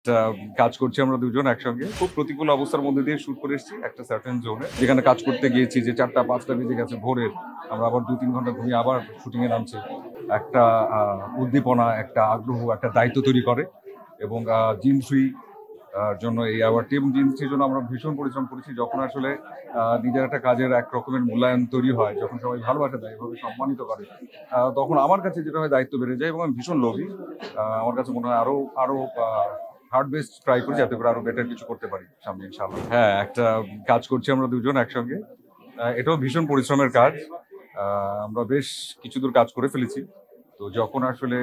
একটা কাজ করছি আমরা দুজন একসঙ্গে। খুব প্রতিকূল অবস্থার মধ্যে দিয়ে শুট করে এসেছি একটা সার্টেন জোনে, যেখানে কাজ করতে গিয়েছি যে 4টা-5টা বেজে গেছে ভোরের। আমরা আবার 2-3 ঘন্টা ঘুমিয়ে আবার শুটিং এ নামছি। একটা উদ্দীপনা, একটা আগ্রহ, একটা দায়িত্ব তৈরি করে এবং জিন থ্রি জন্য এই অ্যাওয়ার্ডটি এবং জিন থ্রির জন্য আমরা ভীষণ পরিশ্রম করেছি। যখন আসলে নিজের একটা কাজের এক রকমের মূল্যায়ন তৈরি হয়, যখন সবাই ভালোবাসা দেয়, এভাবে সম্মানিত করে, তখন আমার কাছে যেটা হয় দায়িত্ব বেড়ে যায় এবং আমি ভীষণ লোভী। আমার কাছে মনে হয় আরো আরো হার্ড বেস্ট ট্রাই করি যাতে করে আরো বেটার কিছু করতে পারি সামনে ইনশাআল্লাহ। হ্যাঁ, একটা কাজ করছি আমরা দুজন একসঙ্গে। এটাও ভীষণ পরিশ্রমের কাজ। আমরা বেশ কিছু দূর কাজ করে ফেলেছি। তো যখন আসলে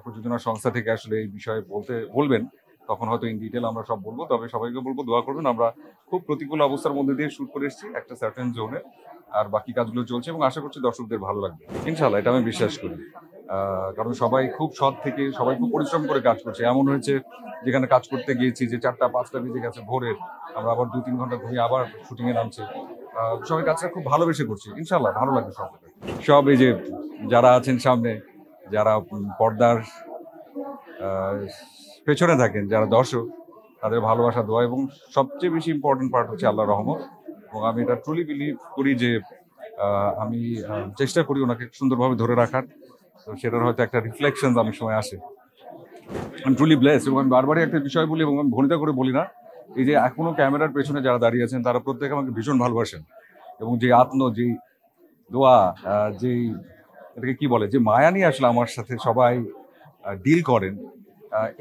প্রযোজনা সংস্থা থেকে আসলে এই বিষয়ে বলবেন, তখন হয়তো ইন ডিটেইল আমরা সব বলবো। তবে সবাইকে বলবো দোয়া করবেন। আমরা খুব প্রতিকূল অবস্থার মধ্যে দিয়ে শুট করে এসেছি একটা সার্টেন জোনে। আর বাকি কাজগুলো চলছে এবং আশা করছি দর্শকদের ভালো লাগবে ইনশাআল্লাহ, এটা আমি বিশ্বাস করি। কারণ সবাই খুব সৎ থেকে সবাই খুব পরিশ্রম করে কাজ করছে। এমন হয়েছে যেখানে কাজ করতে গিয়েছি যে 4টা-5টা বেজে গেছে ভোরের। আমরা আবার 2-3 ঘন্টা ঘুমিয়ে আবার শুটিং এ নামছি। সবাই কাজটা খুব ভালোবেসে করছি ইনশাআল্লাহ, ভালো লাগবে সব এই যে যারা আছেন সামনে, যারা পর্দার পেছনে থাকেন, যারা দর্শক, তাদের ভালোবাসা, দোয়া এবং সবচেয়ে বেশি ইম্পর্টেন্ট পার্ট হচ্ছে আল্লাহর রহমত। এবং আমি এটা ট্রুলি বিলিভ করি যে আমি চেষ্টা করি ওনাকে সুন্দরভাবে ধরে রাখার। তো সেটার হয়তো একটা রিফ্লেকশন অনেক সময় আসে। আমি ট্রুলি ব্লেস এবং আমি বারবারই একটা বিষয় বলি এবং আমি ভনিতা করে বলি না। এই যে এখনো ক্যামেরার পেছনে যারা দাঁড়িয়ে আছেন, তারা প্রত্যেকে আমাকে ভীষণ ভালোবাসেন এবং যে যেই দোয়া, যেই এটাকে কি বলে, যে মায়া নিয়ে আসলে আমার সাথে সবাই ডিল করেন,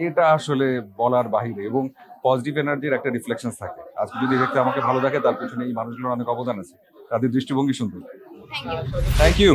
এটা আসলে বলার বাহিরে এবং পজিটিভ এনার্জির একটা রিফ্লেকশন থাকে। আজকে যদি দেখতে আমাকে ভালো থাকে, তার পেছনে এই মানুষগুলোর অনেক অবদান আছে, তাদের দৃষ্টিভঙ্গি সুন্দর। Thank you.